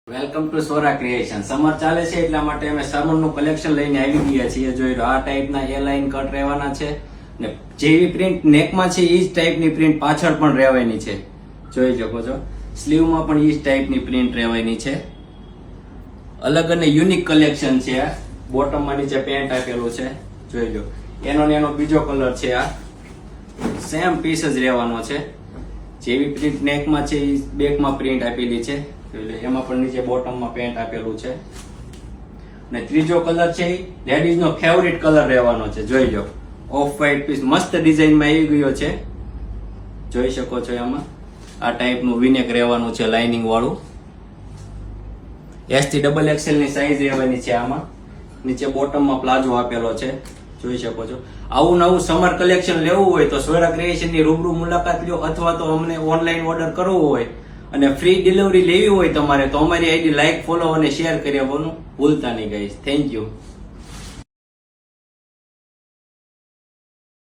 Welcome to Sora Creation. Summer ચાલે છે એટલા માટે અમે સમરનું કલેક્શન લઈને આવી ગયા છીએ. જોઈ લો, આ ટાઈપના એ લાઈન કટ રહેવાના છે ને જેવી પ્રિન્ટ નેકમાં છે એ જ ટાઈપની પ્રિન્ટ પાછળ પણ રહેવાની છે. જોઈ શકો છો, સ્લીવમાં પણ એ જ ટાઈપની પ્રિન્ટ રહેવાની છે. અલગ અને યુનિક કલેક્શન છે આ. બોટમમાં નીચે પેન્ટ આપેલું છે, જોઈ લો. એનો ને એનો બીજો કલર છે. આ સેમ પીસ જ રહેવાનો છે. જેવી પ્રિન્ટ નેકમાં છે એ બેકમાં પ્રિન્ટ આપેલી છે. એમાં પણ નીચે બોટમમાં પેન્ટ આપેલું છે. ને ત્રીજો કલર છે લેડીઝ નો ફેવરિટ કલર રહેવાનો છે. જોઈ લો, ઓફ વ્હાઈટ પીસ મસ્ત ડિઝાઇનમાં આવી ગયો છે. જોઈ શકો છો, એમાં આ ટાઈપનું વિનેક રહેવાનું છે, લાઇનિંગ વાળું. S થી XXL ની સાઈઝ રહેવાની છે. આમાં નીચે બોટમમાં પ્લાઝો આપેલો છે, જોઈ શકો છો. આવું નવું સમર કલેક્શન લેવું હોય તો સોરા ક્રિએશન ની રૂબરૂ મુલાકાત લ્યો, અથવા તો અમને ઓનલાઈન ઓર્ડર કરવો હોય અને ફ્રી ડિલિવરી લેવી હોય તમારે તો અમારી આઈડી લાઈક, ફોલો અને શેર કરી આપવાનું ભૂલતા નહીં ગાઈસ. Thank you.